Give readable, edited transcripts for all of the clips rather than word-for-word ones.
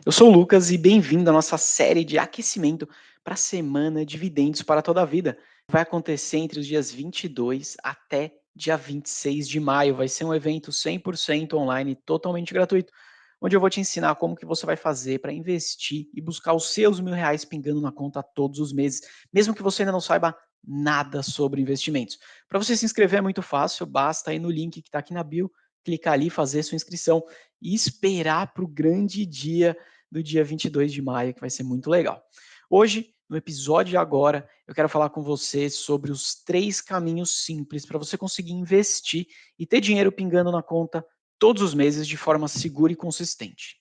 Eu sou o Lucas e bem-vindo à nossa série de aquecimento para a semana Dividendos para toda a vida. Vai acontecer entre os dias 22 até dia 26 de maio. Vai ser um evento 100% online, totalmente gratuito, onde eu vou te ensinar como que você vai fazer para investir e buscar os seus R$ 1.000 pingando na conta todos os meses, mesmo que você ainda não saiba nada sobre investimentos. Para você se inscrever é muito fácil, basta ir no link que está aqui na bio, clicar ali, fazer sua inscrição e esperar para o grande dia do dia 22 de maio, que vai ser muito legal. Hoje, no episódio de agora, eu quero falar com você sobre os 3 caminhos simples para você conseguir investir e ter dinheiro pingando na conta todos os meses de forma segura e consistente.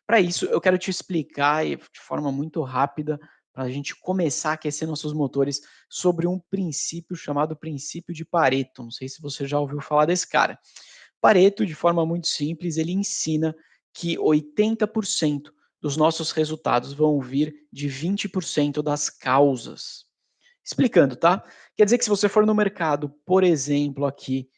Para isso, eu quero te explicar de forma muito rápida, para a gente começar a aquecer nossos motores, sobre um princípio chamado princípio de Pareto. Não sei se você já ouviu falar desse cara. Pareto, de forma muito simples, ele ensina que 80% dos nossos resultados vão vir de 20% das causas. Explicando, tá? Quer dizer que se você for no mercado, por exemplo, aqui,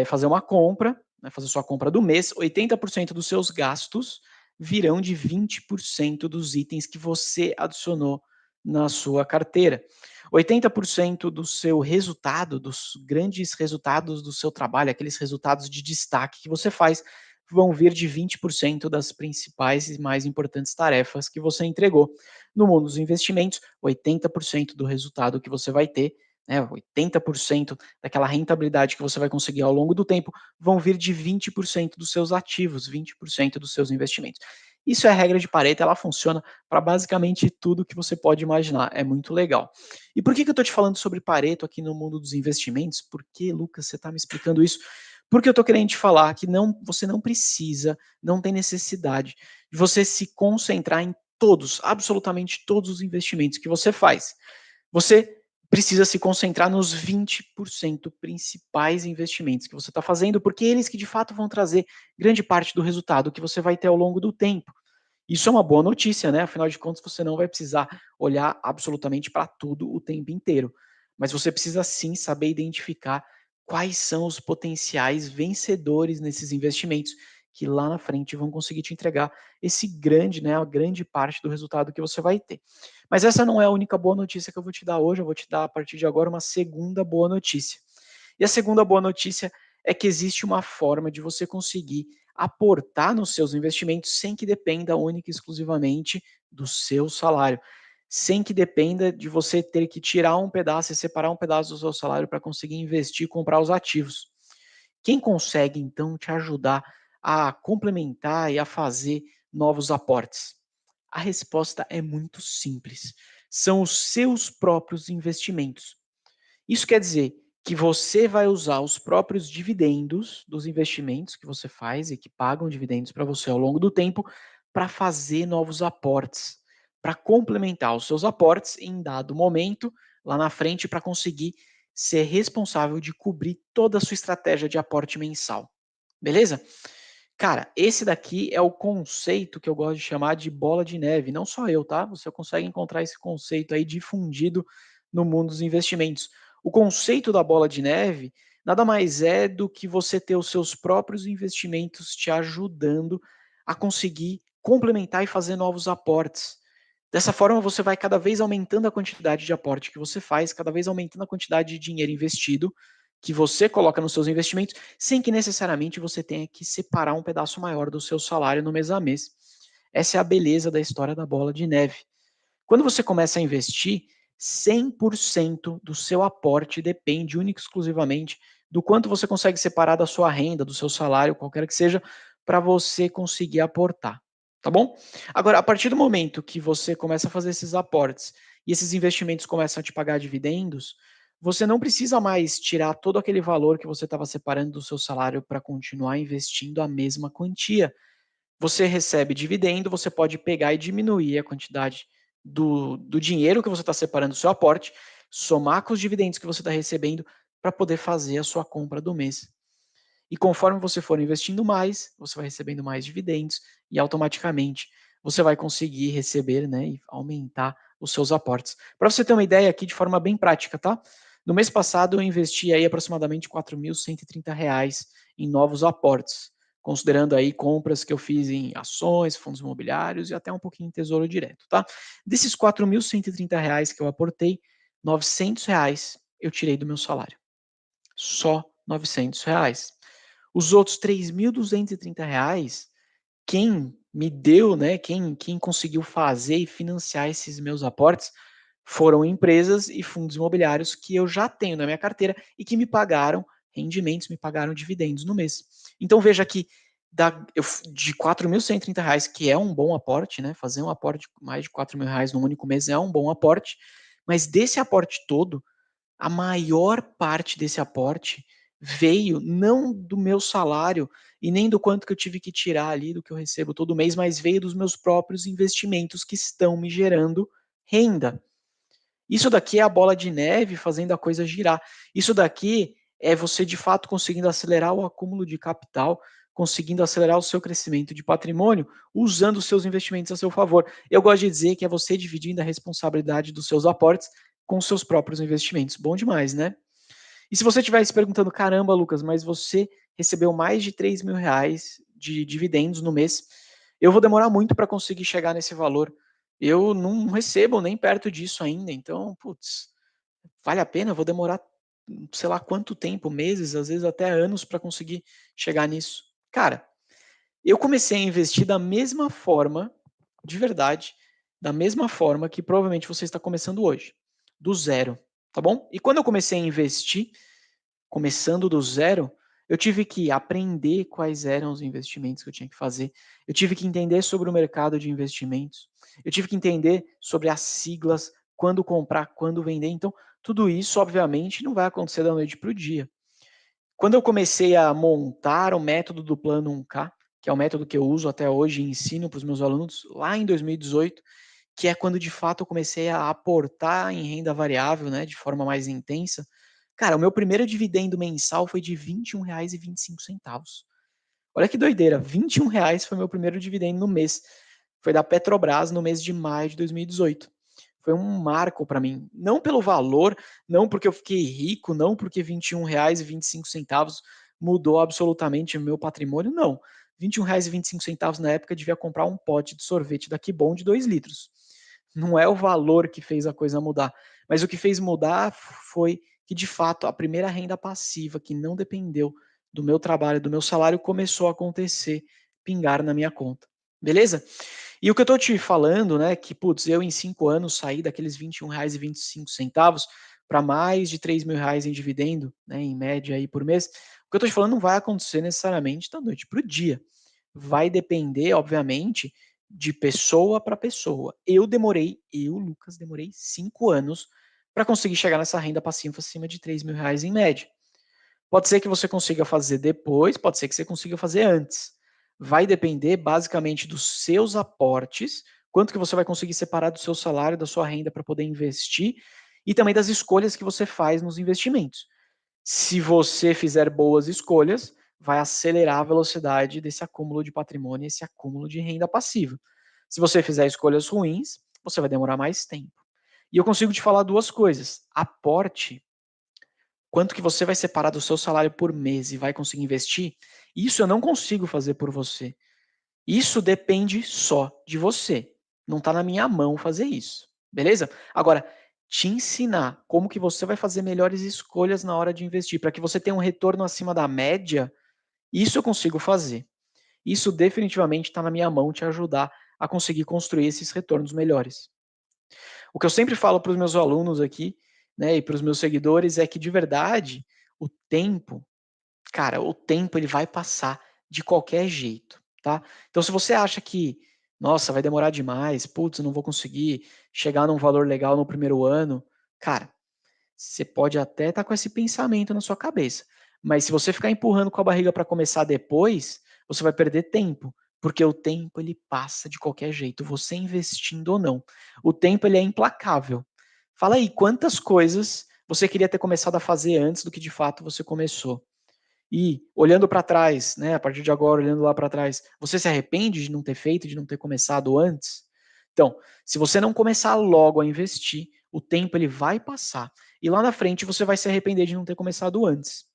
fazer uma compra, né, fazer sua compra do mês, 80% dos seus gastos virão de 20% dos itens que você adicionou na sua carteira. 80% do seu resultado, dos grandes resultados do seu trabalho, aqueles resultados de destaque que você faz, vão vir de 20% das principais e mais importantes tarefas que você entregou. No mundo dos investimentos, 80% do resultado que você vai ter, né, 80% daquela rentabilidade que você vai conseguir ao longo do tempo, vão vir de 20% dos seus ativos, 20% dos seus investimentos. Isso é a regra de Pareto, ela funciona para basicamente tudo que você pode imaginar, é muito legal. E por que eu estou te falando sobre Pareto aqui no mundo dos investimentos? Por que, Lucas, você está me explicando isso? Porque eu estou querendo te falar que você não precisa, não tem necessidade de você se concentrar em todos, absolutamente todos os investimentos que você faz. Você precisa se concentrar nos 20% principais investimentos que você está fazendo, porque eles que de fato vão trazer grande parte do resultado que você vai ter ao longo do tempo. Isso é uma boa notícia, né? Afinal de contas, você não vai precisar olhar absolutamente para tudo o tempo inteiro. Mas você precisa sim saber identificar quais são os potenciais vencedores nesses investimentos que lá na frente vão conseguir te entregar esse grande, né, a grande parte do resultado que você vai ter. Mas essa não é a única boa notícia que eu vou te dar hoje, eu vou te dar a partir de agora uma segunda boa notícia. E a segunda boa notícia é que existe uma forma de você conseguir aportar nos seus investimentos sem que dependa única e exclusivamente do seu salário, sem que dependa de você ter que tirar um pedaço e separar um pedaço do seu salário para conseguir investir e comprar os ativos. Quem consegue, então, te ajudar a complementar e a fazer novos aportes? A resposta é muito simples. São os seus próprios investimentos. Isso quer dizer que você vai usar os próprios dividendos dos investimentos que você faz e que pagam dividendos para você ao longo do tempo para fazer novos aportes, para complementar os seus aportes em dado momento lá na frente para conseguir ser responsável de cobrir toda a sua estratégia de aporte mensal. Beleza? Cara, esse daqui é o conceito que eu gosto de chamar de bola de neve. Não só eu, tá? Você consegue encontrar esse conceito aí difundido no mundo dos investimentos. O conceito da bola de neve nada mais é do que você ter os seus próprios investimentos te ajudando a conseguir complementar e fazer novos aportes. Dessa forma, você vai cada vez aumentando a quantidade de aporte que você faz, cada vez aumentando a quantidade de dinheiro investido que você coloca nos seus investimentos, sem que necessariamente você tenha que separar um pedaço maior do seu salário no mês a mês. Essa é a beleza da história da bola de neve. Quando você começa a investir, 100% do seu aporte depende única e exclusivamente do quanto você consegue separar da sua renda, do seu salário, qualquer que seja, para você conseguir aportar. Tá bom? Agora, a partir do momento que você começa a fazer esses aportes e esses investimentos começam a te pagar dividendos, você não precisa mais tirar todo aquele valor que você estava separando do seu salário para continuar investindo a mesma quantia. Você recebe dividendo, você pode pegar e diminuir a quantidade do dinheiro que você está separando do seu aporte, somar com os dividendos que você está recebendo para poder fazer a sua compra do mês. E conforme você for investindo mais, você vai recebendo mais dividendos e automaticamente você vai conseguir receber, né, e aumentar os seus aportes. Para você ter uma ideia aqui de forma bem prática, tá? No mês passado eu investi aí aproximadamente R$ 4.130 em novos aportes. considerando aí compras que eu fiz em ações, fundos imobiliários e até um pouquinho em tesouro direto, tá? Desses R$ 4.130 que eu aportei, R$ 900 eu tirei do meu salário. Só R$ 900. Os outros R$ 3.230, quem me deu, né, quem conseguiu fazer e financiar esses meus aportes foram empresas e fundos imobiliários que eu já tenho na minha carteira e que me pagaram rendimentos, me pagaram dividendos no mês. Então veja que de R$ 4.130, que é um bom aporte, né? Fazer um aporte de mais de R$ 4.000 num único mês é um bom aporte, mas desse aporte todo, a maior parte desse aporte veio não do meu salário e nem do quanto que eu tive que tirar ali do que eu recebo todo mês, mas veio dos meus próprios investimentos que estão me gerando renda. Isso daqui é a bola de neve fazendo a coisa girar. Isso daqui é você de fato conseguindo acelerar o acúmulo de capital, conseguindo acelerar o seu crescimento de patrimônio, usando os seus investimentos a seu favor. Eu gosto de dizer que é você dividindo a responsabilidade dos seus aportes com os seus próprios investimentos. Bom demais, né? E se você estiver se perguntando, caramba, Lucas, mas você recebeu mais de R$ 3.000 de dividendos no mês, eu vou demorar muito para conseguir chegar nesse valor. Eu não recebo nem perto disso ainda, então, putz, vale a pena? Eu vou demorar, sei lá quanto tempo, meses, às vezes até anos para conseguir chegar nisso. Cara, eu comecei a investir da mesma forma, de verdade, da mesma forma que provavelmente você está começando hoje, do zero, tá bom? E quando eu comecei a investir, começando do zero, eu tive que aprender quais eram os investimentos que eu tinha que fazer. Eu tive que entender sobre o mercado de investimentos. Eu tive que entender sobre as siglas, quando comprar, quando vender. Então, tudo isso, obviamente, não vai acontecer da noite para o dia. Quando eu comecei a montar o método do Plano 1K, que é o método que eu uso até hoje e ensino para os meus alunos, lá em 2018, que é quando de fato eu comecei a aportar em renda variável, né, de forma mais intensa. Cara, o meu primeiro dividendo mensal foi de R$ 21,25. Olha que doideira, R$ 21 foi meu primeiro dividendo no mês. Foi da Petrobras no mês de maio de 2018. Foi um marco para mim, não pelo valor, não porque eu fiquei rico, não porque R$ 21,25 mudou absolutamente o meu patrimônio, não. R$ 21,25 na época eu devia comprar um pote de sorvete da Kibon de 2 litros. Não é o valor que fez a coisa mudar, mas o que fez mudar foi que, de fato, a primeira renda passiva, que não dependeu do meu trabalho, do meu salário, começou a acontecer, pingar na minha conta. Beleza? E o que eu tô te falando, né, que, putz, eu em 5 anos saí daqueles R$ 21,25 para mais de R$ 3.000 em dividendo, né, em média aí por mês. O que eu tô te falando não vai acontecer necessariamente da noite para o dia. Vai depender, obviamente, de pessoa para pessoa. Lucas, demorei 5 anos para conseguir chegar nessa renda passiva acima de R$ 3.000 em média. Pode ser que você consiga fazer depois, pode ser que você consiga fazer antes. Vai depender basicamente dos seus aportes, quanto que você vai conseguir separar do seu salário, da sua renda para poder investir e também das escolhas que você faz nos investimentos. Se você fizer boas escolhas, vai acelerar a velocidade desse acúmulo de patrimônio, esse acúmulo de renda passiva. Se você fizer escolhas ruins, você vai demorar mais tempo. E eu consigo te falar duas coisas. Aporte, quanto que você vai separar do seu salário por mês e vai conseguir investir, isso eu não consigo fazer por você. Isso depende só de você. Não está na minha mão fazer isso. Beleza? Agora, te ensinar como que você vai fazer melhores escolhas na hora de investir, para que você tenha um retorno acima da média, isso eu consigo fazer. Isso definitivamente está na minha mão te ajudar a conseguir construir esses retornos melhores. O que eu sempre falo para os meus alunos aqui, né, e para os meus seguidores é que de verdade, o tempo, cara, o tempo ele vai passar de qualquer jeito, tá? Então se você acha que, nossa, vai demorar demais, putz, não vou conseguir chegar num valor legal no primeiro ano, cara, você pode até estar com esse pensamento na sua cabeça, mas se você ficar empurrando com a barriga para começar depois, você vai perder tempo, porque o tempo ele passa de qualquer jeito, você investindo ou não. O tempo ele é implacável. Fala aí, quantas coisas você queria ter começado a fazer antes do que de fato você começou? E olhando para trás, né, a partir de agora, olhando lá para trás, você se arrepende de não ter feito, de não ter começado antes? Então, se você não começar logo a investir, o tempo ele vai passar e lá na frente você vai se arrepender de não ter começado antes.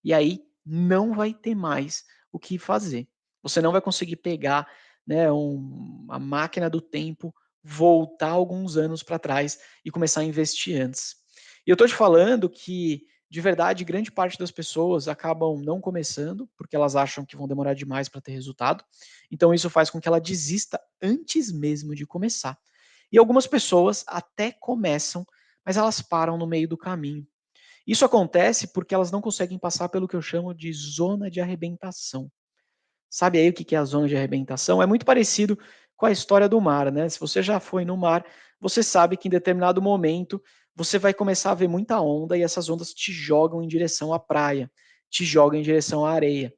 E aí não vai ter mais o que fazer. Você não vai conseguir pegar, né, uma máquina do tempo, voltar alguns anos para trás e começar a investir antes. E eu estou te falando que, de verdade, grande parte das pessoas acabam não começando, porque elas acham que vão demorar demais para ter resultado. Então isso faz com que ela desista antes mesmo de começar. E algumas pessoas até começam, mas elas param no meio do caminho. Isso acontece porque elas não conseguem passar pelo que eu chamo de zona de arrebentação. Sabe aí o que é a zona de arrebentação? É muito parecido com a história do mar, né? Se você já foi no mar, você sabe que em determinado momento você vai começar a ver muita onda e essas ondas te jogam em direção à praia, te jogam em direção à areia.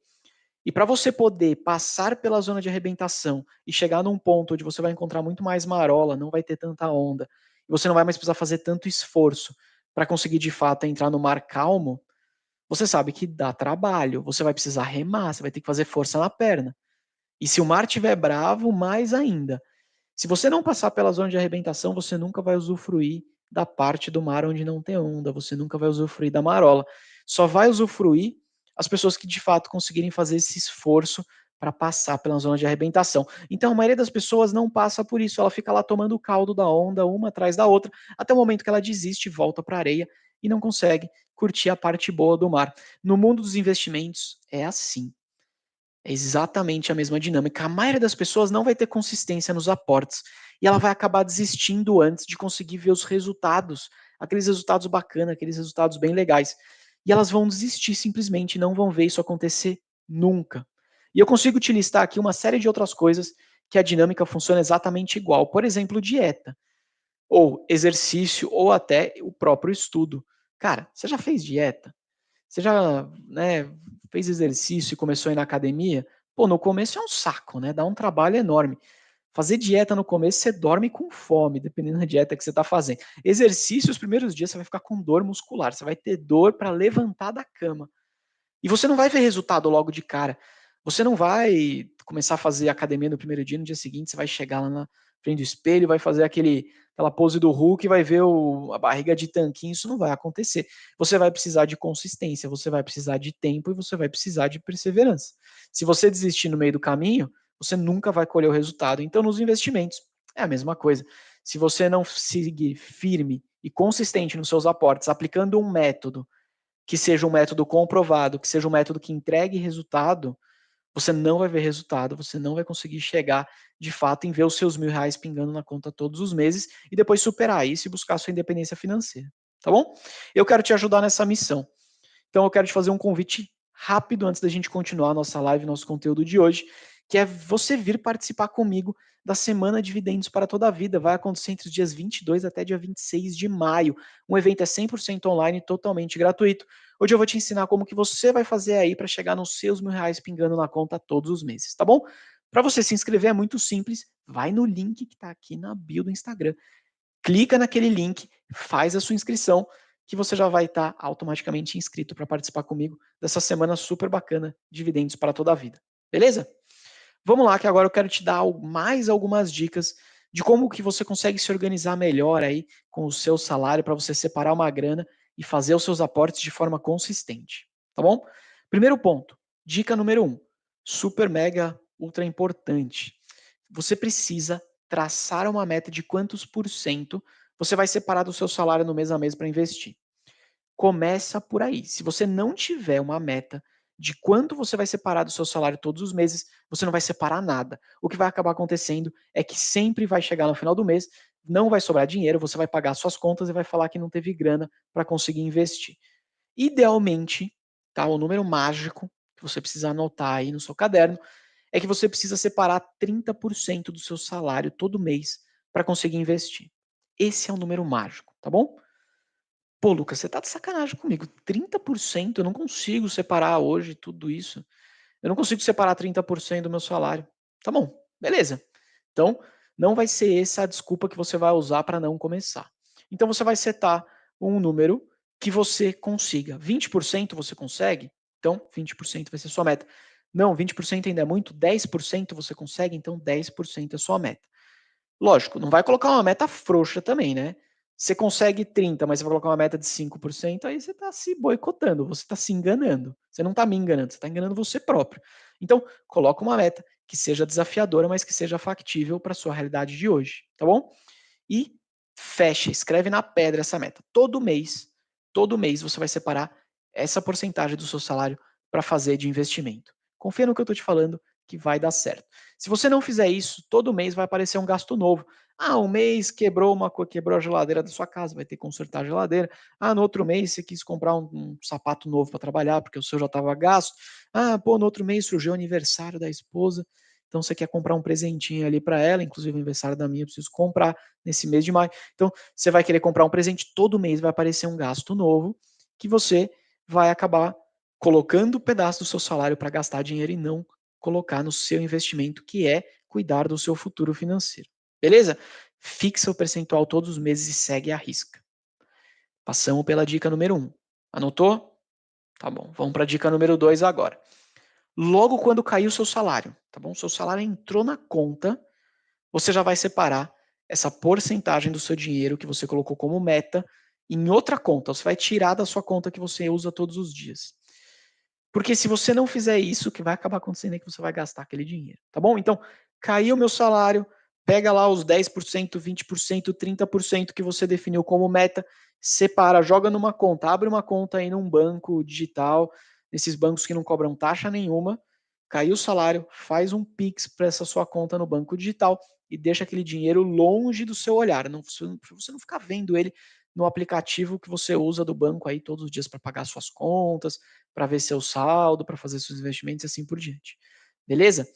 E para você poder passar pela zona de arrebentação e chegar num ponto onde você vai encontrar muito mais marola, não vai ter tanta onda, e você não vai mais precisar fazer tanto esforço para conseguir de fato entrar no mar calmo, você sabe que dá trabalho, você vai precisar remar, você vai ter que fazer força na perna. E se o mar estiver bravo, mais ainda. Se você não passar pela zona de arrebentação, você nunca vai usufruir da parte do mar onde não tem onda, você nunca vai usufruir da marola. Só vai usufruir as pessoas que de fato conseguirem fazer esse esforço para passar pela zona de arrebentação. Então a maioria das pessoas não passa por isso, ela fica lá tomando o caldo da onda uma atrás da outra, até o momento que ela desiste, volta para a areia e não consegue curtir a parte boa do mar. No mundo dos investimentos é assim. É exatamente a mesma dinâmica. A maioria das pessoas não vai ter consistência nos aportes e ela vai acabar desistindo antes de conseguir ver os resultados, aqueles resultados bacanas, aqueles resultados bem legais. E elas vão desistir simplesmente, não vão ver isso acontecer nunca. E eu consigo te listar aqui uma série de outras coisas que a dinâmica funciona exatamente igual. Por exemplo, dieta, ou exercício, ou até o próprio estudo. Cara, você já fez dieta? Você já, né, fez exercício e começou a ir na academia? Pô, no começo é um saco, né? Dá um trabalho enorme. Fazer dieta no começo, você dorme com fome, dependendo da dieta que você está fazendo. Exercício, os primeiros dias você vai ficar com dor muscular, você vai ter dor para levantar da cama. E você não vai ver resultado logo de cara. Você não vai começar a fazer academia no primeiro dia, no dia seguinte você vai chegar lá na frente do espelho, vai fazer aquela pose do Hulk e vai ver a barriga de tanquinho, isso não vai acontecer. Você vai precisar de consistência, você vai precisar de tempo e você vai precisar de perseverança. Se você desistir no meio do caminho, você nunca vai colher o resultado. Então, nos investimentos, é a mesma coisa. Se você não seguir firme e consistente nos seus aportes, aplicando um método que seja um método comprovado, que seja um método que entregue resultado, você não vai ver resultado, você não vai conseguir chegar de fato em ver os seus R$ 1.000 pingando na conta todos os meses e depois superar isso e buscar sua independência financeira, tá bom? Eu quero te ajudar nessa missão. Então eu quero te fazer um convite rápido antes da gente continuar a nossa live, nosso conteúdo de hoje, que é você vir participar comigo da Semana Dividendos para Toda a Vida. Vai acontecer entre os dias 22 até dia 26 de maio. Um evento é 100% online, totalmente gratuito. Hoje eu vou te ensinar como que você vai fazer aí para chegar nos seus R$ 1.000 pingando na conta todos os meses, tá bom? Para você se inscrever é muito simples, vai no link que está aqui na bio do Instagram, clica naquele link, faz a sua inscrição, que você já vai estar automaticamente inscrito para participar comigo dessa semana super bacana, Dividendos para Toda a Vida. Beleza? Vamos lá, que agora eu quero te dar mais algumas dicas de como que você consegue se organizar melhor aí com o seu salário para você separar uma grana e fazer os seus aportes de forma consistente, tá bom? Primeiro ponto, dica número 1, super mega ultra importante. Você precisa traçar uma meta de quantos por cento você vai separar do seu salário no mês a mês para investir. Começa por aí. Se você não tiver uma meta de quanto você vai separar do seu salário todos os meses, você não vai separar nada. O que vai acabar acontecendo é que sempre vai chegar no final do mês, não vai sobrar dinheiro, você vai pagar suas contas e vai falar que não teve grana para conseguir investir. Idealmente, tá, o número mágico que você precisa anotar aí no seu caderno é que você precisa separar 30% do seu salário todo mês para conseguir investir. Esse é o número mágico, tá bom? Pô, Lucas, você tá de sacanagem comigo. 30% eu não consigo separar hoje tudo isso. Eu não consigo separar 30% do meu salário. Tá bom, beleza. Então, não vai ser essa a desculpa que você vai usar para não começar. Então, você vai setar um número que você consiga. 20% você consegue? Então, 20% vai ser sua meta. Não, 20% ainda é muito. 10% você consegue? Então, 10% é sua meta. Lógico, não vai colocar uma meta frouxa também, né? Você consegue 30, mas você vai colocar uma meta de 5%, aí você está se boicotando, você está se enganando. Você não está me enganando, você está enganando você próprio. Então, coloca uma meta que seja desafiadora, mas que seja factível para a sua realidade de hoje, tá bom? E fecha, escreve na pedra essa meta. Todo mês você vai separar essa porcentagem do seu salário para fazer de investimento. Confia no que eu estou te falando que vai dar certo. Se você não fizer isso, todo mês vai aparecer um gasto novo. Ah, um mês quebrou a geladeira da sua casa, vai ter que consertar a geladeira. Ah, no outro mês você quis comprar um sapato novo para trabalhar, porque o seu já estava gasto. Ah, pô, no outro mês surgiu o aniversário da esposa, então você quer comprar um presentinho ali para ela, inclusive o aniversário da minha, eu preciso comprar nesse mês de maio. Então, você vai querer comprar um presente, todo mês vai aparecer um gasto novo que você vai acabar colocando um pedaço do seu salário para gastar dinheiro e não colocar no seu investimento, que é cuidar do seu futuro financeiro. Beleza? Fixa o percentual todos os meses e segue a risca. Passamos pela dica número 1. Anotou? Tá bom. Vamos para a dica número 2 agora. Logo quando cair o seu salário, tá bom? O seu salário entrou na conta, você já vai separar essa porcentagem do seu dinheiro que você colocou como meta em outra conta. Você vai tirar da sua conta que você usa todos os dias. Porque se você não fizer isso, o que vai acabar acontecendo é que você vai gastar aquele dinheiro, tá bom? Então, caiu o meu salário, pega lá os 10%, 20%, 30% que você definiu como meta, separa, joga numa conta, abre uma conta aí num banco digital, nesses bancos que não cobram taxa nenhuma, caiu o salário, faz um Pix para essa sua conta no banco digital e deixa aquele dinheiro longe do seu olhar, não, você não ficar vendo ele no aplicativo que você usa do banco aí todos os dias para pagar suas contas, para ver seu saldo, para fazer seus investimentos e assim por diante. Beleza?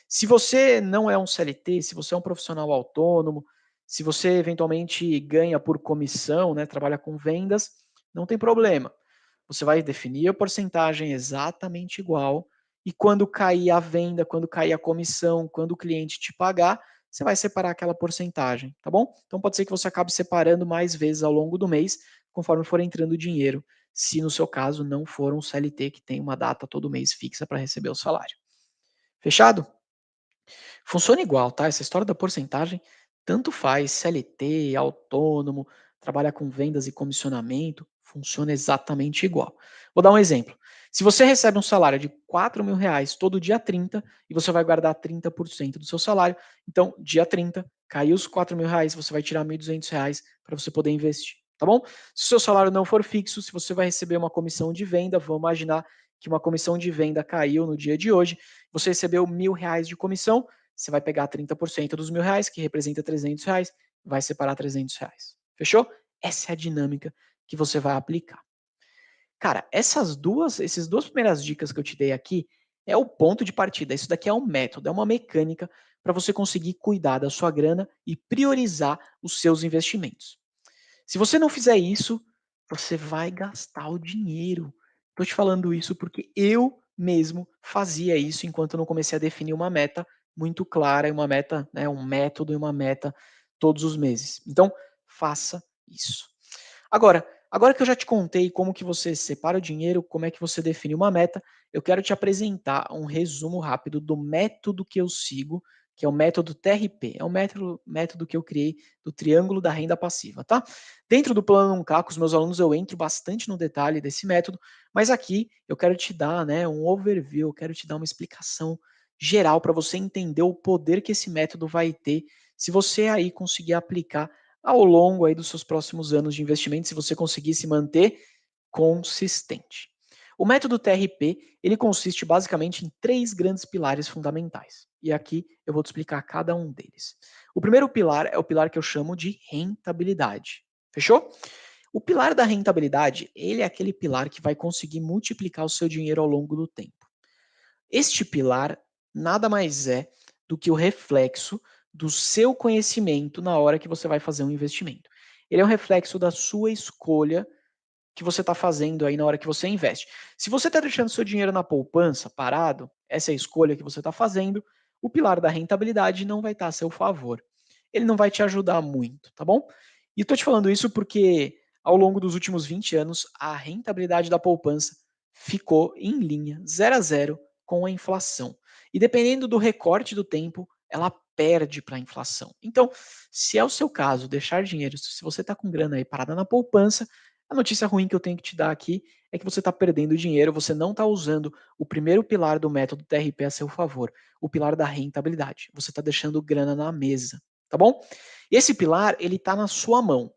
Se você não é um CLT, se você é um profissional autônomo, se você eventualmente ganha por comissão, né, trabalha com vendas, não tem problema. Você vai definir a porcentagem exatamente igual e quando cair a venda, quando cair a comissão, quando o cliente te pagar, você vai separar aquela porcentagem, tá bom? Então pode ser que você acabe separando mais vezes ao longo do mês, conforme for entrando dinheiro, se no seu caso não for um CLT que tem uma data todo mês fixa para receber o salário. Fechado? Funciona igual, tá? Essa história da porcentagem, tanto faz CLT, autônomo, trabalha com vendas e comissionamento, funciona exatamente igual. Vou dar um exemplo. Se você recebe um salário de R$ 4.000 todo dia 30 e você vai guardar 30% do seu salário, então dia 30, caiu os R$ 4.000, você vai tirar R$ 1.200 para você poder investir, tá bom? Se o seu salário não for fixo, se você vai receber uma comissão de venda, vamos imaginar que uma comissão de venda caiu no dia de hoje, você recebeu R$ 1.000 de comissão, você vai pegar 30% dos R$ 1.000, que representa R$ 300, vai separar R$ 300. Fechou? Essa é a dinâmica que você vai aplicar. Cara, essas duas primeiras dicas que eu te dei aqui é o ponto de partida. Isso daqui é um método, é uma mecânica para você conseguir cuidar da sua grana e priorizar os seus investimentos. Se você não fizer isso, você vai gastar o dinheiro. Estou te falando isso porque eu mesmo fazia isso enquanto eu não comecei a definir uma meta muito clara, e uma meta, né, um método e uma meta todos os meses. Então, faça isso. Agora que eu já te contei como que você separa o dinheiro, como é que você define uma meta, eu quero te apresentar um resumo rápido do método que eu sigo, que é o método TRP. É um método que eu criei do Triângulo da Renda Passiva, tá? Dentro do Plano 1K, com os meus alunos, eu entro bastante no detalhe desse método, mas aqui eu quero te dar, né, um overview, eu quero te dar uma explicação geral para você entender o poder que esse método vai ter se você aí conseguir aplicar ao longo aí dos seus próximos anos de investimento, se você conseguir se manter consistente. O método TRP, ele consiste basicamente em três grandes pilares fundamentais. E aqui eu vou te explicar cada um deles. O primeiro pilar é o pilar que eu chamo de rentabilidade. Fechou? O pilar da rentabilidade, ele é aquele pilar que vai conseguir multiplicar o seu dinheiro ao longo do tempo. Este pilar nada mais é do que o reflexo do seu conhecimento na hora que você vai fazer um investimento. Ele é um reflexo da sua escolha que você está fazendo aí na hora que você investe. Se você está deixando seu dinheiro na poupança parado, essa é a escolha que você está fazendo, o pilar da rentabilidade não vai estar a seu favor. Ele não vai te ajudar muito, tá bom? E estou te falando isso porque ao longo dos últimos 20 anos, a rentabilidade da poupança ficou em linha, 0 a 0, com a inflação. E dependendo do recorte do tempo, ela perde para a inflação. Então, se é o seu caso, deixar dinheiro, se você está com grana aí parada na poupança, a notícia ruim que eu tenho que te dar aqui é que você está perdendo dinheiro, você não está usando o primeiro pilar do método TRP a seu favor, o pilar da rentabilidade. Você está deixando grana na mesa, tá bom? E esse pilar, ele está na sua mão,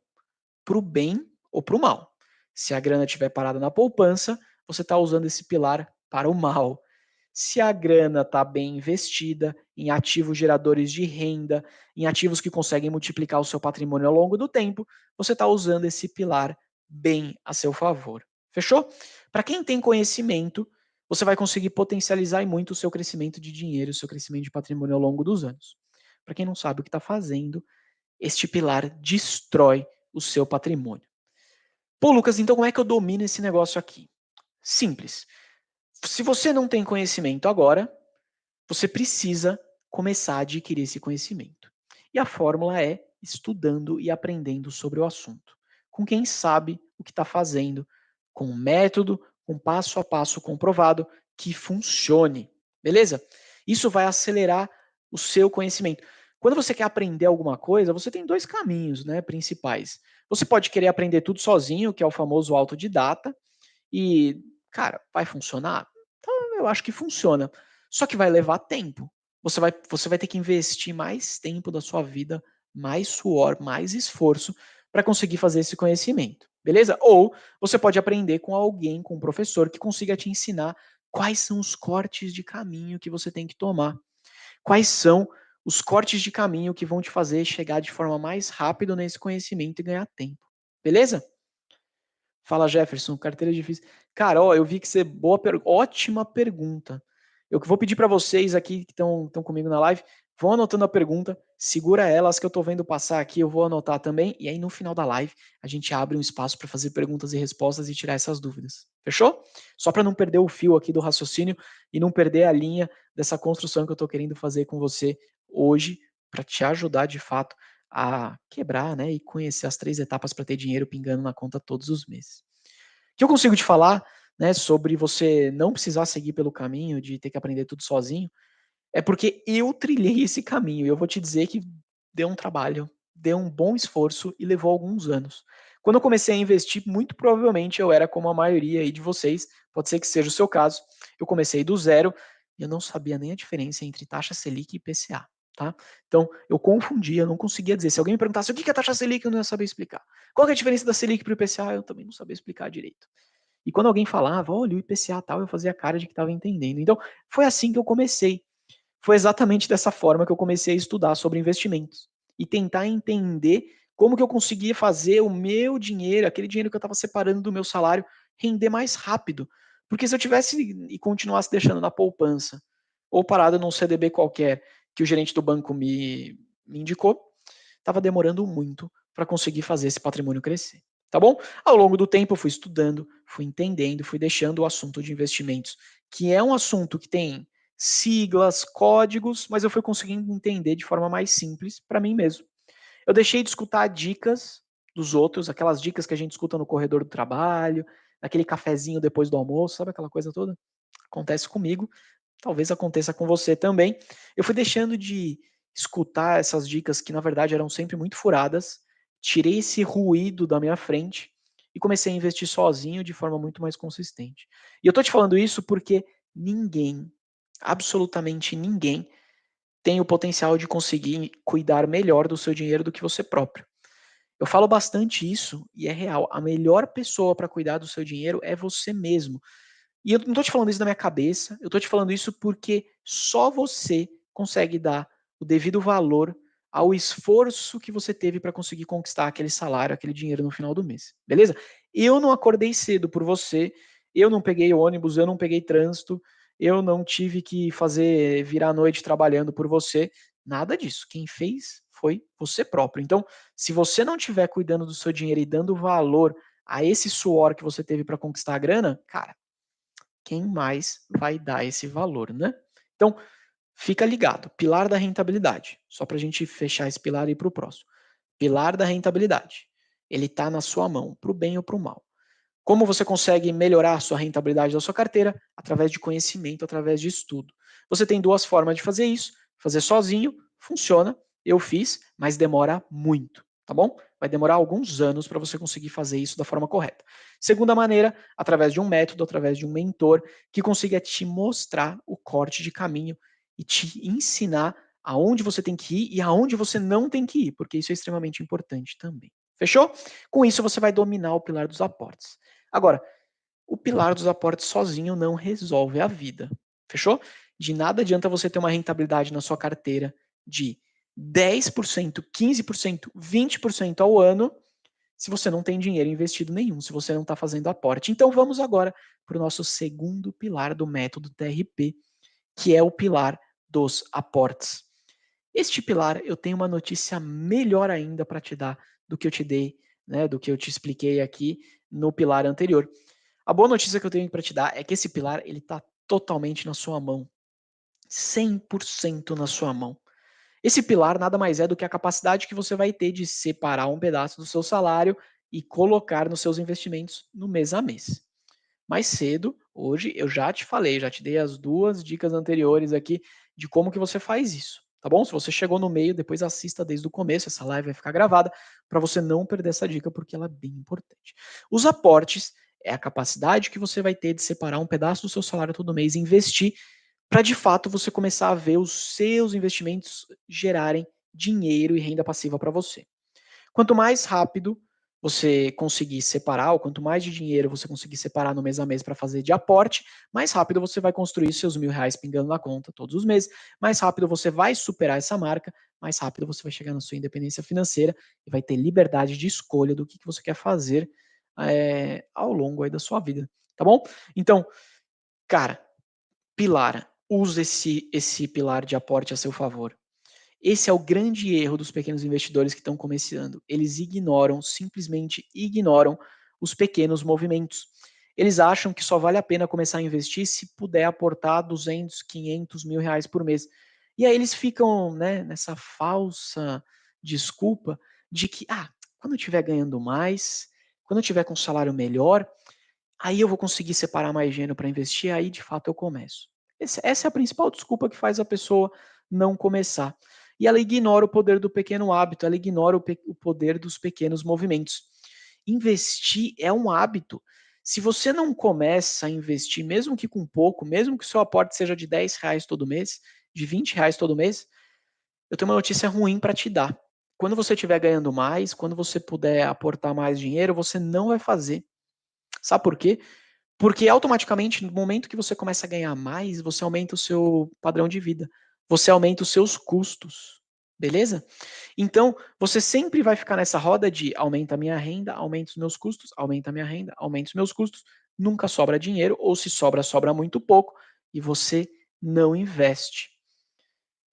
para o bem ou para o mal. Se a grana estiver parada na poupança, você está usando esse pilar para o mal. Se a grana está bem investida em ativos geradores de renda, em ativos que conseguem multiplicar o seu patrimônio ao longo do tempo, você está usando esse pilar bem a seu favor. Fechou? Para quem tem conhecimento, você vai conseguir potencializar muito o seu crescimento de dinheiro, o seu crescimento de patrimônio ao longo dos anos. Para quem não sabe o que está fazendo, este pilar destrói o seu patrimônio. Pô, Lucas, então como é que eu domino esse negócio aqui? Simples. Se você não tem conhecimento agora, você precisa começar a adquirir esse conhecimento. E a fórmula é estudando e aprendendo sobre o assunto. Com quem sabe o que está fazendo, com um método, com passo a passo comprovado que funcione. Beleza? Isso vai acelerar o seu conhecimento. Quando você quer aprender alguma coisa, você tem dois caminhos, né, principais. Você pode querer aprender tudo sozinho, que é o famoso autodidata, e, cara, vai funcionar? Então, eu acho que funciona. Só que vai levar tempo. Você vai ter que investir mais tempo da sua vida, mais suor, mais esforço para conseguir fazer esse conhecimento. Beleza? Ou você pode aprender com alguém, com um professor que consiga te ensinar quais são os cortes de caminho que você tem que tomar. Quais são os cortes de caminho que vão te fazer chegar de forma mais rápida nesse conhecimento e ganhar tempo. Beleza? Fala, Jefferson, carteira difícil. Cara, ó, eu vi que você. Ótima pergunta. Eu vou pedir para vocês aqui que estão comigo na live, vão anotando a pergunta, segura elas que eu estou vendo passar aqui, eu vou anotar também, e aí no final da live a gente abre um espaço para fazer perguntas e respostas e tirar essas dúvidas. Fechou? Só para não perder o fio aqui do raciocínio e não perder a linha dessa construção que eu estou querendo fazer com você hoje, para te ajudar de fato a quebrar, né, e conhecer as 3 etapas para ter dinheiro pingando na conta todos os meses. O que eu consigo te falar, né, sobre você não precisar seguir pelo caminho de ter que aprender tudo sozinho, é porque eu trilhei esse caminho e eu vou te dizer que deu um trabalho, deu um bom esforço e levou alguns anos. Quando eu comecei a investir, muito provavelmente eu era como a maioria aí de vocês, pode ser que seja o seu caso. Eu comecei do zero e eu não sabia nem a diferença entre taxa Selic e IPCA, tá? Então, eu confundia, eu não conseguia dizer. Se alguém me perguntasse o que é taxa Selic, eu não ia saber explicar. Qual é a diferença da Selic para o IPCA? Eu também não sabia explicar direito. E quando alguém falava, olha, o IPCA tal, eu fazia cara de que estava entendendo. Então, foi assim que eu comecei. Foi exatamente dessa forma que eu comecei a estudar sobre investimentos e tentar entender como que eu conseguia fazer o meu dinheiro, aquele dinheiro que eu estava separando do meu salário, render mais rápido. Porque se eu tivesse e continuasse deixando na poupança ou parado num CDB qualquer que o gerente do banco me indicou, estava demorando muito para conseguir fazer esse patrimônio crescer. Tá bom? Ao longo do tempo eu fui estudando, fui entendendo, fui deixando o assunto de investimentos, que é um assunto que tem siglas, códigos, mas eu fui conseguindo entender de forma mais simples para mim mesmo. Eu deixei de escutar dicas dos outros, aquelas dicas que a gente escuta no corredor do trabalho, naquele cafezinho depois do almoço, sabe aquela coisa toda? Acontece comigo, talvez aconteça com você também. Eu fui deixando de escutar essas dicas que na verdade eram sempre muito furadas, tirei esse ruído da minha frente e comecei a investir sozinho de forma muito mais consistente. E eu tô te falando isso porque ninguém, absolutamente ninguém, tem o potencial de conseguir cuidar melhor do seu dinheiro do que você próprio. Eu falo bastante isso e é real. A melhor pessoa para cuidar do seu dinheiro é você mesmo. E eu não tô te falando isso da minha cabeça, eu tô te falando isso porque só você consegue dar o devido valor ao esforço que você teve para conseguir conquistar aquele salário, aquele dinheiro no final do mês, beleza? Eu não acordei cedo por você, eu não peguei ônibus, eu não peguei trânsito, eu não tive que fazer virar a noite trabalhando por você, nada disso. Quem fez foi você próprio. Então, se você não estiver cuidando do seu dinheiro e dando valor a esse suor que você teve para conquistar a grana, cara, quem mais vai dar esse valor, né? Então, fica ligado. Pilar da rentabilidade. Só para a gente fechar esse pilar e ir para o próximo. Pilar da rentabilidade. Ele está na sua mão, para o bem ou para o mal. Como você consegue melhorar a sua rentabilidade da sua carteira? Através de conhecimento, através de estudo. Você tem duas formas de fazer isso: fazer sozinho funciona, eu fiz, mas demora muito, tá bom? Vai demorar alguns anos para você conseguir fazer isso da forma correta. Segunda maneira, através de um método, através de um mentor que consiga te mostrar o corte de caminho e te ensinar aonde você tem que ir e aonde você não tem que ir, porque isso é extremamente importante também. Fechou? Com isso você vai dominar o pilar dos aportes. Agora, o pilar dos aportes sozinho não resolve a vida. Fechou? De nada adianta você ter uma rentabilidade na sua carteira de 10%, 15%, 20% ao ano se você não tem dinheiro investido nenhum, se você não está fazendo aporte. Então vamos agora para o nosso segundo pilar do método TRP, que é o pilar dos aportes. Este pilar, eu tenho uma notícia melhor ainda para te dar do que eu te dei, né, do que eu te expliquei aqui no pilar anterior. A boa notícia que eu tenho para te dar é que esse pilar ele está totalmente na sua mão, 100% na sua mão. Esse pilar nada mais é do que a capacidade que você vai ter de separar um pedaço do seu salário e colocar nos seus investimentos no mês a mês. Mais cedo, hoje, eu já te falei, já te dei as duas dicas anteriores aqui de como que você faz isso, tá bom? Se você chegou no meio, depois assista desde o começo, essa live vai ficar gravada para você não perder essa dica porque ela é bem importante. Os aportes é a capacidade que você vai ter de separar um pedaço do seu salário todo mês e investir para de fato você começar a ver os seus investimentos gerarem dinheiro e renda passiva para você. Quanto mais rápido você conseguir separar, ou quanto mais de dinheiro você conseguir separar no mês a mês para fazer de aporte, mais rápido você vai construir seus R$ 1.000 pingando na conta todos os meses, mais rápido você vai superar essa marca, mais rápido você vai chegar na sua independência financeira e vai ter liberdade de escolha do que você quer fazer ao longo aí da sua vida, tá bom? Então, cara, pilar, use esse pilar de aporte a seu favor. Esse é o grande erro dos pequenos investidores que estão começando. Eles ignoram, simplesmente ignoram os pequenos movimentos. Eles acham que só vale a pena começar a investir se puder aportar 200, 500 mil reais por mês. E aí eles ficam, né, nessa falsa desculpa de que, quando eu estiver ganhando mais, quando eu estiver com um salário melhor, aí eu vou conseguir separar mais dinheiro para investir, aí de fato eu começo. Essa é a principal desculpa que faz a pessoa não começar. E ela ignora o poder do pequeno hábito, ela ignora o poder dos pequenos movimentos. Investir é um hábito. Se você não começa a investir, mesmo que com pouco, mesmo que o seu aporte seja de R$ 10 todo mês, de R$ 20 todo mês, eu tenho uma notícia ruim para te dar. Quando você estiver ganhando mais, quando você puder aportar mais dinheiro, você não vai fazer. Sabe por quê? Porque automaticamente, no momento que você começa a ganhar mais, você aumenta o seu padrão de vida, você aumenta os seus custos, beleza? Então, você sempre vai ficar nessa roda de aumenta a minha renda, aumenta os meus custos, aumenta a minha renda, aumenta os meus custos, nunca sobra dinheiro, ou se sobra, sobra muito pouco, e você não investe.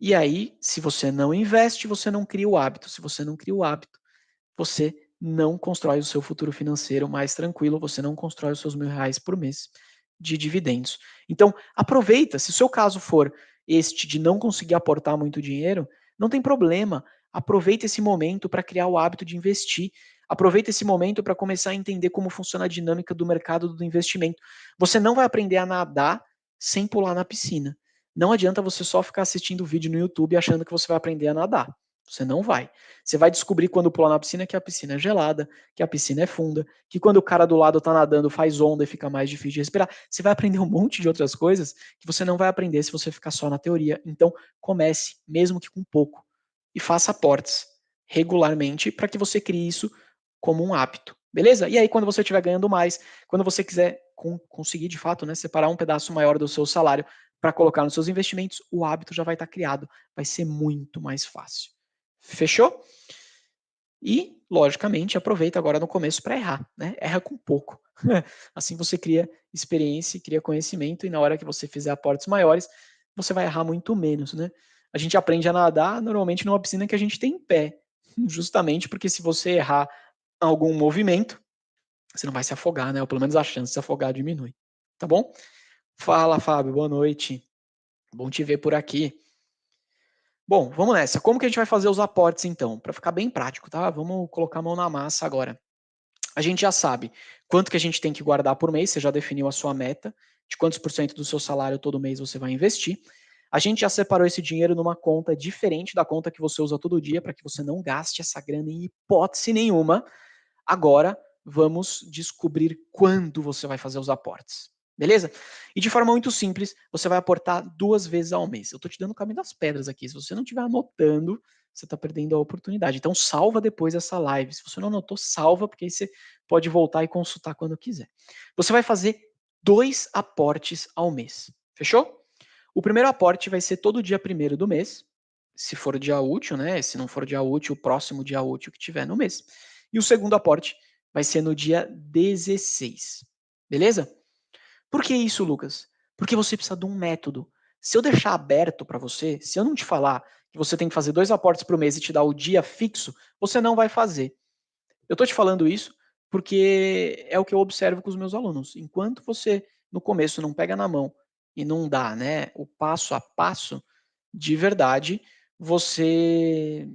E aí, se você não investe, você não cria o hábito. Se você não cria o hábito, você não constrói o seu futuro financeiro mais tranquilo, você não constrói os seus R$ 1.000 por mês de dividendos. Então, aproveita, se o seu caso for este de não conseguir aportar muito dinheiro, não tem problema. Aproveita esse momento para criar o hábito de investir. Aproveita esse momento para começar a entender como funciona a dinâmica do mercado do investimento. Você não vai aprender a nadar sem pular na piscina. Não adianta você só ficar assistindo vídeo no YouTube achando que você vai aprender a nadar. Você não vai. Você vai descobrir quando pular na piscina que a piscina é gelada, que a piscina é funda, que quando o cara do lado tá nadando faz onda e fica mais difícil de respirar. Você vai aprender um monte de outras coisas que você não vai aprender se você ficar só na teoria. Então, comece, mesmo que com pouco, e faça aportes regularmente para que você crie isso como um hábito. Beleza? E aí, quando você estiver ganhando mais, quando você quiser conseguir de fato, né, separar um pedaço maior do seu salário para colocar nos seus investimentos, o hábito já vai estar criado. Vai ser muito mais fácil. Fechou? E, logicamente, aproveita agora no começo para errar, né? Erra com pouco. Assim você cria experiência, cria conhecimento, e na hora que você fizer aportes maiores, você vai errar muito menos, né? A gente aprende a nadar normalmente numa piscina que a gente tem em pé, justamente porque se você errar algum movimento, você não vai se afogar, né? Ou pelo menos a chance de se afogar diminui. Tá bom? Fala, Fábio, boa noite. Bom te ver por aqui. Bom, vamos nessa. Como que a gente vai fazer os aportes então? Para ficar bem prático, tá? Vamos colocar a mão na massa agora. A gente já sabe quanto que a gente tem que guardar por mês, você já definiu a sua meta, de quantos por cento do seu salário todo mês você vai investir. A gente já separou esse dinheiro numa conta diferente da conta que você usa todo dia, para que você não gaste essa grana em hipótese nenhuma. Agora, vamos descobrir quando você vai fazer os aportes. Beleza? E de forma muito simples, você vai aportar 2 vezes ao mês. Eu estou te dando o caminho das pedras aqui. Se você não estiver anotando, você está perdendo a oportunidade. Então, salva depois essa live. Se você não anotou, salva, porque aí você pode voltar e consultar quando quiser. Você vai fazer 2 aportes ao mês. Fechou? O primeiro aporte vai ser todo dia 1º do mês, se for dia útil, né? Se não for dia útil, o próximo dia útil que tiver no mês. E o segundo aporte vai ser no dia 16. Beleza? Por que isso, Lucas? Porque você precisa de um método. Se eu deixar aberto para você, se eu não te falar que você tem que fazer 2 aportes por mês e te dar o dia fixo, você não vai fazer. Eu estou te falando isso porque é o que eu observo com os meus alunos. Enquanto você, no começo, não pega na mão e não dá, né, o passo a passo, de verdade, você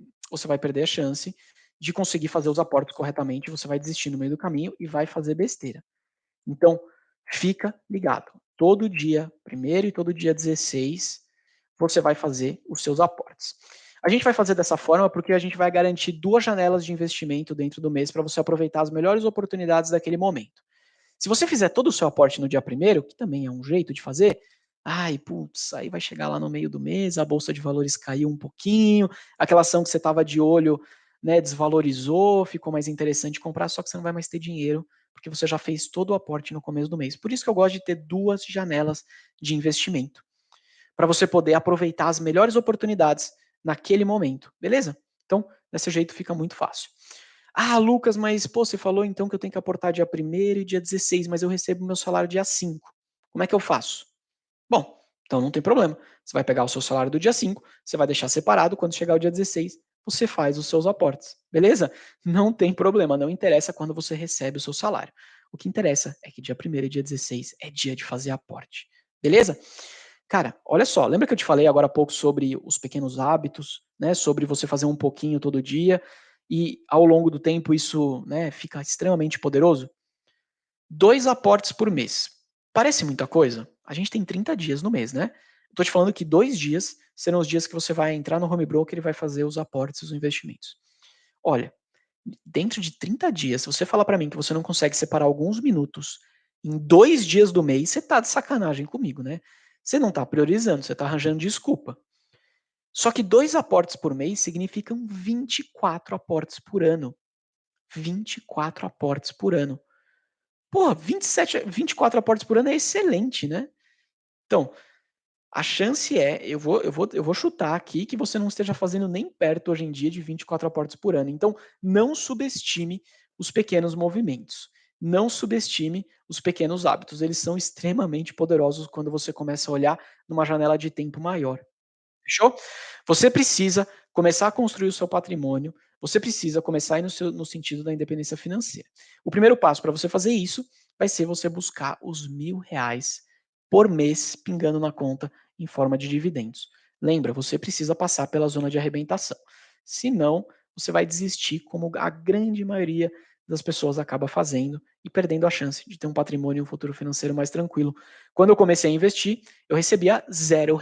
vai perder a chance de conseguir fazer os aportes corretamente, você vai desistir no meio do caminho e vai fazer besteira. Então, fica ligado. Todo dia 1º e todo dia 16, você vai fazer os seus aportes. A gente vai fazer dessa forma porque a gente vai garantir 2 janelas de investimento dentro do mês para você aproveitar as melhores oportunidades daquele momento. Se você fizer todo o seu aporte no dia 1º, que também é um jeito de fazer, ai, putz, aí vai chegar lá no meio do mês, a bolsa de valores caiu um pouquinho, aquela ação que você estava de olho, né, desvalorizou, ficou mais interessante comprar, só que você não vai mais ter dinheiro, porque você já fez todo o aporte no começo do mês. Por isso que eu gosto de ter 2 janelas de investimento, para você poder aproveitar as melhores oportunidades naquele momento, beleza? Então, desse jeito fica muito fácil. Ah, Lucas, mas pô, você falou então que eu tenho que aportar dia 1º e dia 16, mas eu recebo meu salário dia 5. Como é que eu faço? Bom, então não tem problema. Você vai pegar o seu salário do dia 5, você vai deixar separado, quando chegar o dia 16, você faz os seus aportes. Beleza? Não tem problema, não interessa quando você recebe o seu salário. O que interessa é que dia 1º e dia 16 é dia de fazer aporte. Beleza? Cara, olha só, lembra que eu te falei agora há pouco sobre os pequenos hábitos, né? Sobre você fazer um pouquinho todo dia e ao longo do tempo isso, né, fica extremamente poderoso? 2 aportes por mês. Parece muita coisa? A gente tem 30 dias no mês, né? Estou te falando que 2 dias serão os dias que você vai entrar no home broker e vai fazer os aportes e os investimentos. Olha, dentro de 30 dias, se você falar para mim que você não consegue separar alguns minutos em 2 dias do mês, você tá de sacanagem comigo, né? Você não tá priorizando, você tá arranjando desculpa. Só que 2 aportes por mês significam 24 aportes por ano. 24 aportes por ano. Porra, 24 aportes por ano é excelente, né? Então, a chance é, eu vou chutar aqui que você não esteja fazendo nem perto hoje em dia de 24 aportes por ano. Então, não subestime os pequenos movimentos. Não subestime os pequenos hábitos. Eles são extremamente poderosos quando você começa a olhar numa janela de tempo maior. Fechou? Você precisa começar a construir o seu patrimônio, você precisa começar a ir no sentido da independência financeira. O primeiro passo para você fazer isso vai ser você buscar os R$ 1.000 por mês pingando na conta em forma de dividendos. Lembra, você precisa passar pela zona de arrebentação. Senão, você vai desistir, como a grande maioria das pessoas acaba fazendo e perdendo a chance de ter um patrimônio e um futuro financeiro mais tranquilo. Quando eu comecei a investir, eu recebia R$ 0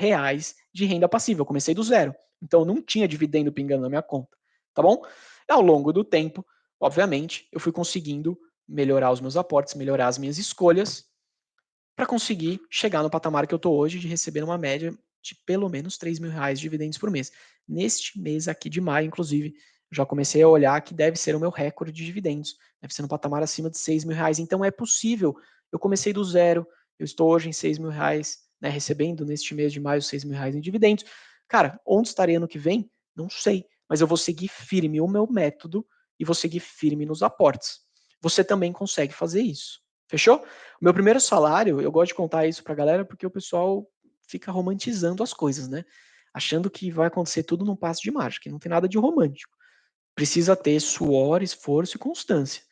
de renda passiva. Eu comecei do zero. Então não tinha dividendo pingando na minha conta. Tá bom? E ao longo do tempo, obviamente, eu fui conseguindo melhorar os meus aportes, melhorar as minhas escolhas, para conseguir chegar no patamar que eu estou hoje de receber uma média de pelo menos R$ 3.000 de dividendos por mês. Neste mês aqui de maio, inclusive, já comecei a olhar que deve ser o meu recorde de dividendos. Deve ser no patamar acima de R$ 6.000. Então é possível. Eu comecei do zero, eu estou hoje em R$ 6.000, né, recebendo neste mês de maio R$ 6.000 em dividendos. Cara, onde estarei ano que vem? Não sei. Mas eu vou seguir firme o meu método e vou seguir firme nos aportes. Você também consegue fazer isso. Fechou? O meu primeiro salário, eu gosto de contar isso pra galera porque o pessoal fica romantizando as coisas, né? Achando que vai acontecer tudo num passo de mágica, e não tem nada de romântico. Precisa ter suor, esforço e constância.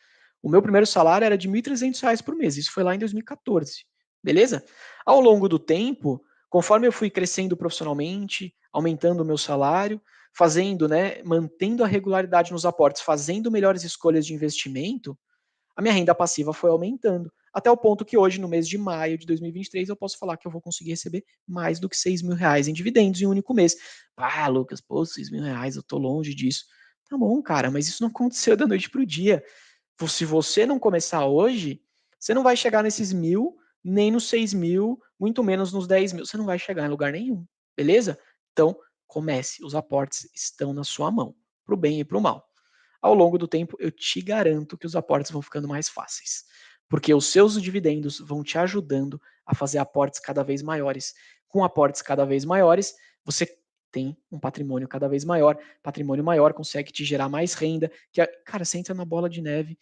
O meu primeiro salário era de R$ 1.300 por mês, isso foi lá em 2014, beleza? Ao longo do tempo, conforme eu fui crescendo profissionalmente, aumentando o meu salário, fazendo, né, mantendo a regularidade nos aportes, fazendo melhores escolhas de investimento, a minha renda passiva foi aumentando, até o ponto que hoje, no mês de maio de 2023, eu posso falar que eu vou conseguir receber mais do que R$ 6.000 em dividendos em um único mês. Ah, Lucas, pô, R$ 6.000, eu tô longe disso. Tá bom, cara, mas isso não aconteceu da noite pro dia. Se você não começar hoje, você não vai chegar nesses 1.000, nem nos 6.000, muito menos nos 10.000. Você não vai chegar em lugar nenhum, beleza? Então, comece. Os aportes estão na sua mão, pro bem e pro mal. Ao longo do tempo, eu te garanto que os aportes vão ficando mais fáceis, porque os seus dividendos vão te ajudando a fazer aportes cada vez maiores. Com aportes cada vez maiores, você tem um patrimônio maior consegue te gerar mais renda, cara, você entra na bola de neve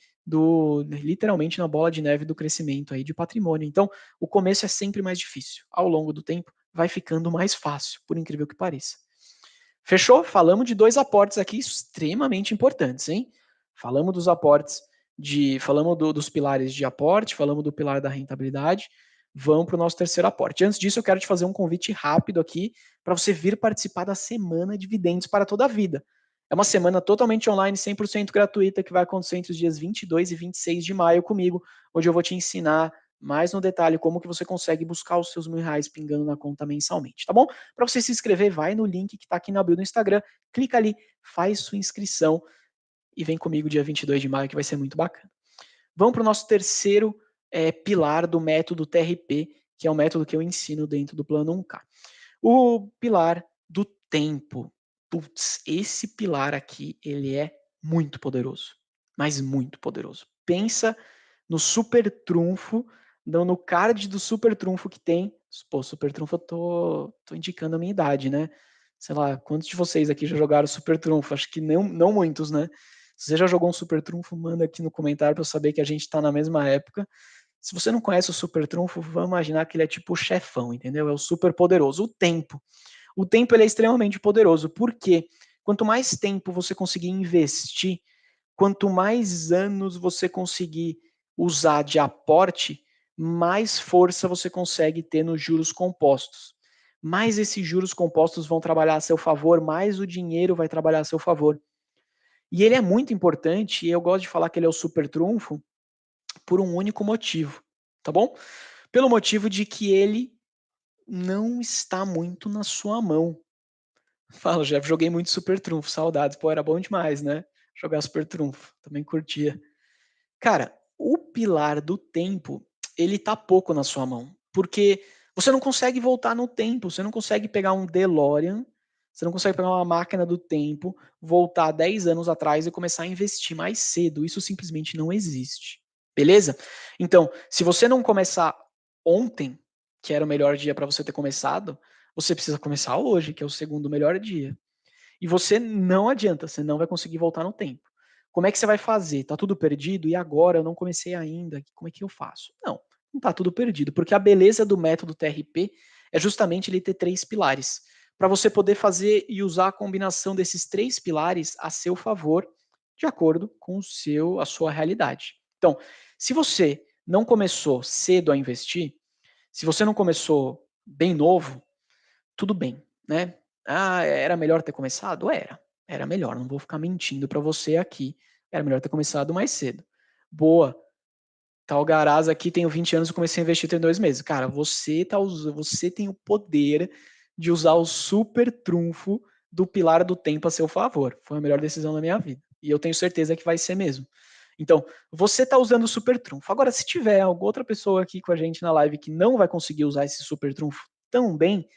literalmente na bola de neve do crescimento aí de patrimônio. Então, o começo é sempre mais difícil. Ao longo do tempo, vai ficando mais fácil, por incrível que pareça. Fechou? Falamos de 2 aportes aqui extremamente importantes, hein? Falamos dos aportes falamos dos pilares de aporte, falamos do pilar da rentabilidade. Vamos para o nosso terceiro aporte. Antes disso, eu quero te fazer um convite rápido aqui para você vir participar da semana Dividendos para toda a vida. É uma semana totalmente online, 100% gratuita, que vai acontecer entre os dias 22 e 26 de maio comigo, onde eu vou te ensinar mais no detalhe como que você consegue buscar os seus R$ 1.000 pingando na conta mensalmente, tá bom? Para você se inscrever, vai no link que está aqui na bio do Instagram, clica ali, faz sua inscrição e vem comigo dia 22 de maio, que vai ser muito bacana. Vamos para o nosso terceiro pilar do método TRP, que é o método que eu ensino dentro do Plano 1K. O pilar do tempo. Putz, esse pilar aqui, ele é muito poderoso, mas muito poderoso. Pensa no super trunfo, no card do super trunfo que tem. Pô, super trunfo eu tô indicando a minha idade, né? Sei lá, quantos de vocês aqui já jogaram super trunfo? Acho que não muitos, né? Se você já jogou um super trunfo, manda aqui no comentário para eu saber que a gente tá na mesma época. Se você não conhece o super trunfo, vamos imaginar que ele é tipo o chefão, entendeu? É o super poderoso. O tempo. O tempo ele é extremamente poderoso, porque quanto mais tempo você conseguir investir, quanto mais anos você conseguir usar de aporte, mais força você consegue ter nos juros compostos. Mais esses juros compostos vão trabalhar a seu favor, mais o dinheiro vai trabalhar a seu favor. E ele é muito importante, e eu gosto de falar que ele é o super trunfo, por um único motivo, tá bom? Pelo motivo de que ele não está muito na sua mão. Fala, Jeff, joguei muito Super Trunfo, saudades. Pô, era bom demais, né? Jogar Super Trunfo, também curtia. Cara, o pilar do tempo, ele tá pouco na sua mão, porque você não consegue voltar no tempo, você não consegue pegar um DeLorean, você não consegue pegar uma máquina do tempo, voltar 10 anos atrás e começar a investir mais cedo. Isso simplesmente não existe. Beleza? Então, se você não começar ontem, que era o melhor dia para você ter começado, você precisa começar hoje, que é o segundo melhor dia. E você não adianta, você não vai conseguir voltar no tempo. Como é que você vai fazer? Tá tudo perdido? E agora? Eu não comecei ainda. Como é que eu faço? Não tá tudo perdido, porque a beleza do método TRP é justamente ele ter 3 pilares, para você poder fazer e usar a combinação desses 3 pilares a seu favor, de acordo com a sua realidade. Então, se você não começou cedo a investir, se você não começou bem novo, tudo bem, né? Ah, era melhor ter começado? Era melhor, não vou ficar mentindo para você aqui. Era melhor ter começado mais cedo. Boa, tal Garaz aqui, tenho 20 anos e comecei a investir tem 2 meses. Cara, você tem o poder de usar o super trunfo do pilar do tempo a seu favor. Foi a melhor decisão da minha vida. E eu tenho certeza que vai ser mesmo. Então, você está usando o super trunfo. Agora, se tiver alguma outra pessoa aqui com a gente na live que não vai conseguir usar esse super trunfo tão bem,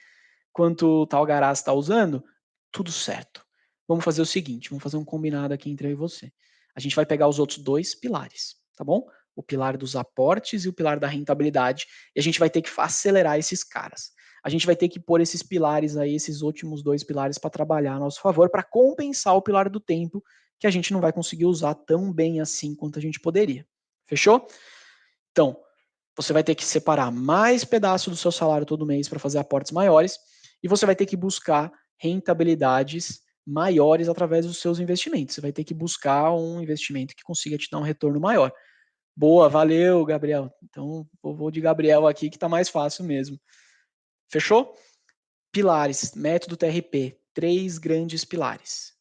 quanto o Talgaraz está usando, tudo certo. Vamos fazer o seguinte, vamos fazer um combinado aqui entre eu e você. A gente vai pegar os outros 2 pilares, tá bom? O pilar dos aportes e o pilar da rentabilidade, e a gente vai ter que acelerar esses caras. A gente vai ter que pôr esses pilares aí, esses últimos 2 pilares para trabalhar a nosso favor, para compensar o pilar do tempo, que a gente não vai conseguir usar tão bem assim quanto a gente poderia. Fechou? Então, você vai ter que separar mais pedaço do seu salário todo mês para fazer aportes maiores e você vai ter que buscar rentabilidades maiores através dos seus investimentos. Você vai ter que buscar um investimento que consiga te dar um retorno maior. Boa, valeu, Gabriel. Então, eu vou de Gabriel aqui que está mais fácil mesmo. Fechou? Pilares, método TRP, 3 grandes pilares: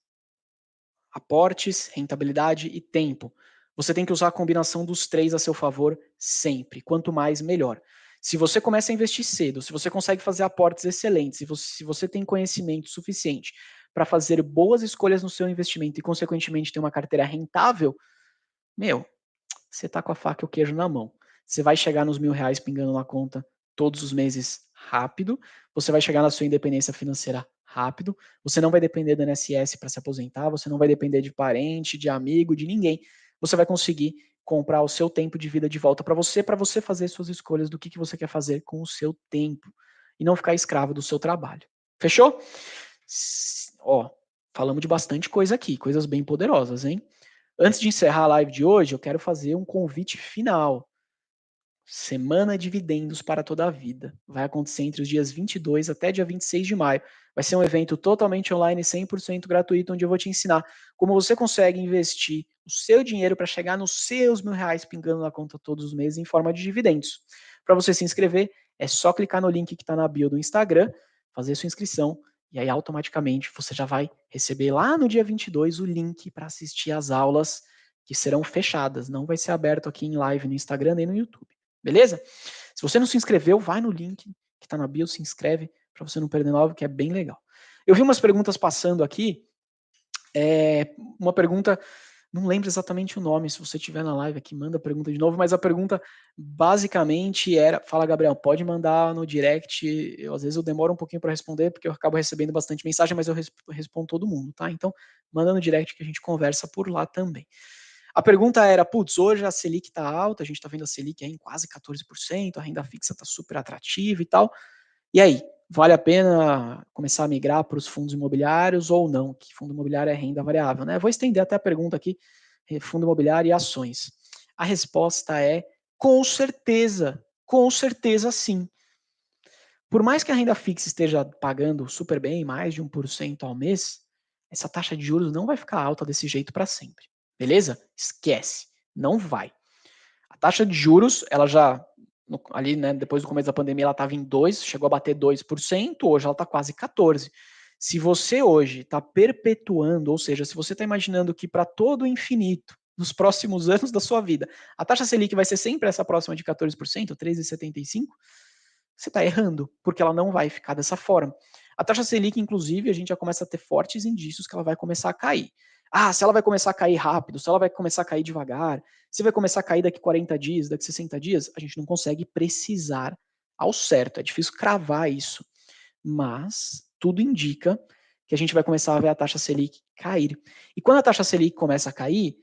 aportes, rentabilidade e tempo. Você tem que usar a combinação dos três a seu favor sempre. Quanto mais, melhor. Se você começa a investir cedo, se você consegue fazer aportes excelentes, se você tem conhecimento suficiente para fazer boas escolhas no seu investimento e, consequentemente, ter uma carteira rentável, meu, você tá com a faca e o queijo na mão. Você vai chegar nos R$ 1.000 pingando na conta todos os meses rápido, você vai chegar na sua independência financeira rápido, você não vai depender do INSS para se aposentar, você não vai depender de parente, de amigo, de ninguém. Você vai conseguir comprar o seu tempo de vida de volta para você fazer suas escolhas do que você quer fazer com o seu tempo e não ficar escravo do seu trabalho. Fechou? Ó, falamos de bastante coisa aqui, coisas bem poderosas, hein? Antes de encerrar a live de hoje, eu quero fazer um convite final. Semana Dividendos para toda a vida. Vai acontecer entre os dias 22 até dia 26 de maio. Vai ser um evento totalmente online, 100% gratuito, onde eu vou te ensinar como você consegue investir o seu dinheiro para chegar nos seus R$ 1.000 pingando na conta todos os meses em forma de dividendos. Para você se inscrever, é só clicar no link que está na bio do Instagram, fazer sua inscrição, e aí automaticamente você já vai receber lá no dia 22 o link para assistir às aulas que serão fechadas. Não vai ser aberto aqui em live no Instagram nem no YouTube. Beleza? Se você não se inscreveu, vai no link que está na bio, se inscreve para você não perder nada, que é bem legal. Eu vi umas perguntas passando aqui. Uma pergunta, não lembro exatamente o nome, se você tiver na live aqui, manda a pergunta de novo, mas a pergunta basicamente era, fala Gabriel, pode mandar no direct, às vezes eu demoro um pouquinho para responder, porque eu acabo recebendo bastante mensagem, mas eu respondo todo mundo, tá? Então, manda no direct que a gente conversa por lá também. A pergunta era, putz, hoje a Selic está alta, a gente está vendo a Selic aí em quase 14%, a renda fixa está super atrativa e tal. E aí, vale a pena começar a migrar para os fundos imobiliários ou não? Que fundo imobiliário é renda variável, né? Vou estender até a pergunta aqui, fundo imobiliário e ações. A resposta é com certeza sim. Por mais que a renda fixa esteja pagando super bem, mais de 1% ao mês, essa taxa de juros não vai ficar alta desse jeito para sempre. Beleza? Esquece. Não vai. A taxa de juros, ela já, ali, né, depois do começo da pandemia, ela estava em 2, chegou a bater 2%, hoje ela está quase 14%. Se você hoje está perpetuando, ou seja, se você está imaginando que para todo o infinito, nos próximos anos da sua vida, a taxa Selic vai ser sempre essa próxima de 14%, 13,75%, você está errando, porque ela não vai ficar dessa forma. A taxa Selic, inclusive, a gente já começa a ter fortes indícios que ela vai começar a cair. Ah, se ela vai começar a cair rápido, se ela vai começar a cair devagar, se vai começar a cair daqui 40 dias, daqui 60 dias, a gente não consegue precisar ao certo, é difícil cravar isso. Mas tudo indica que a gente vai começar a ver a taxa Selic cair. E quando a taxa Selic começa a cair,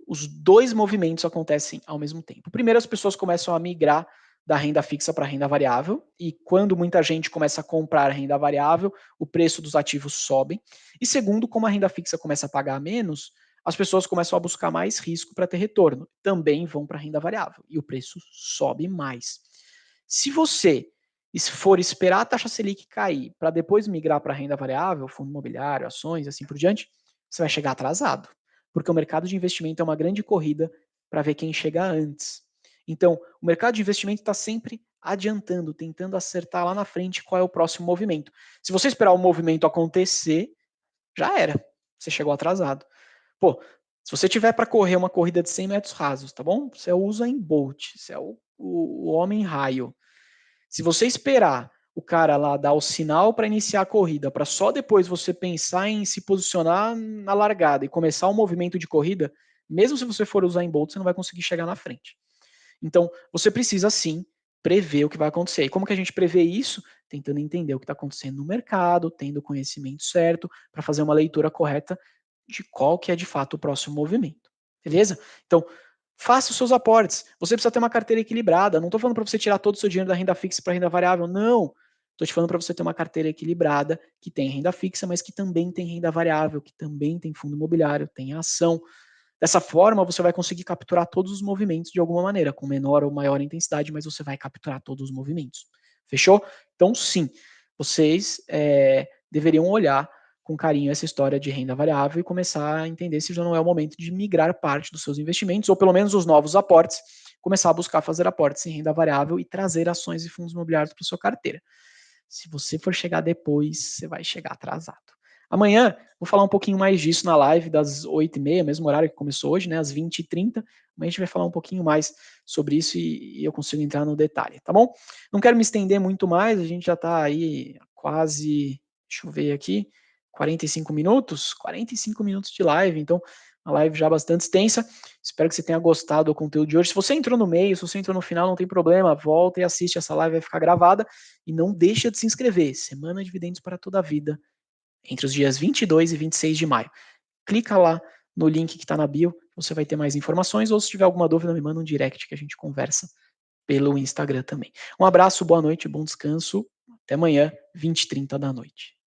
os dois movimentos acontecem ao mesmo tempo. Primeiro, as pessoas começam a migrar da renda fixa para a renda variável, e quando muita gente começa a comprar renda variável, o preço dos ativos sobe. E segundo, como a renda fixa começa a pagar menos, as pessoas começam a buscar mais risco para ter retorno. Também vão para a renda variável e o preço sobe mais. Se você for esperar a taxa Selic cair para depois migrar para a renda variável, fundo imobiliário, ações, assim por diante, você vai chegar atrasado. Porque o mercado de investimento é uma grande corrida para ver quem chega antes. Então, o mercado de investimento está sempre adiantando, tentando acertar lá na frente qual é o próximo movimento. Se você esperar o movimento acontecer, já era. Você chegou atrasado. Pô, se você tiver para correr uma corrida de 100 metros rasos, tá bom? Você usa em Bolt, você é o homem raio. Se você esperar o cara lá dar o sinal para iniciar a corrida, para só depois você pensar em se posicionar na largada e começar o movimento de corrida, mesmo se você for usar em Bolt, você não vai conseguir chegar na frente. Então, você precisa sim prever o que vai acontecer. E como que a gente prevê isso? Tentando entender o que está acontecendo no mercado, tendo o conhecimento certo, para fazer uma leitura correta de qual que é de fato o próximo movimento. Beleza? Então, faça os seus aportes. Você precisa ter uma carteira equilibrada. Não estou falando para você tirar todo o seu dinheiro da renda fixa para renda variável. Não. Estou te falando para você ter uma carteira equilibrada, que tem renda fixa, mas que também tem renda variável, que também tem fundo imobiliário, tem ação. Dessa forma, você vai conseguir capturar todos os movimentos de alguma maneira, com menor ou maior intensidade, mas você vai capturar todos os movimentos. Fechou? Então, sim, vocês deveriam olhar com carinho essa história de renda variável e começar a entender se já não é o momento de migrar parte dos seus investimentos, ou pelo menos os novos aportes, começar a buscar fazer aportes em renda variável e trazer ações e fundos imobiliários para sua carteira. Se você for chegar depois, você vai chegar atrasado. Amanhã, vou falar um pouquinho mais disso na live das 8h30, mesmo horário que começou hoje, né, às 20h30. Amanhã a gente vai falar um pouquinho mais sobre isso e eu consigo entrar no detalhe, tá bom? Não quero me estender muito mais, a gente já está aí quase, deixa eu ver aqui, 45 minutos de live, então uma live já bastante extensa. Espero que você tenha gostado do conteúdo de hoje. Se você entrou no meio, se você entrou no final, não tem problema, volta e assiste essa live, vai ficar gravada. E não deixa de se inscrever. Semana de Dividendos para toda a vida, entre os dias 22 e 26 de maio. Clica lá no link que está na bio, você vai ter mais informações, ou se tiver alguma dúvida, me manda um direct que a gente conversa pelo Instagram também. Um abraço, boa noite, bom descanso. Até amanhã, 20h30 da noite.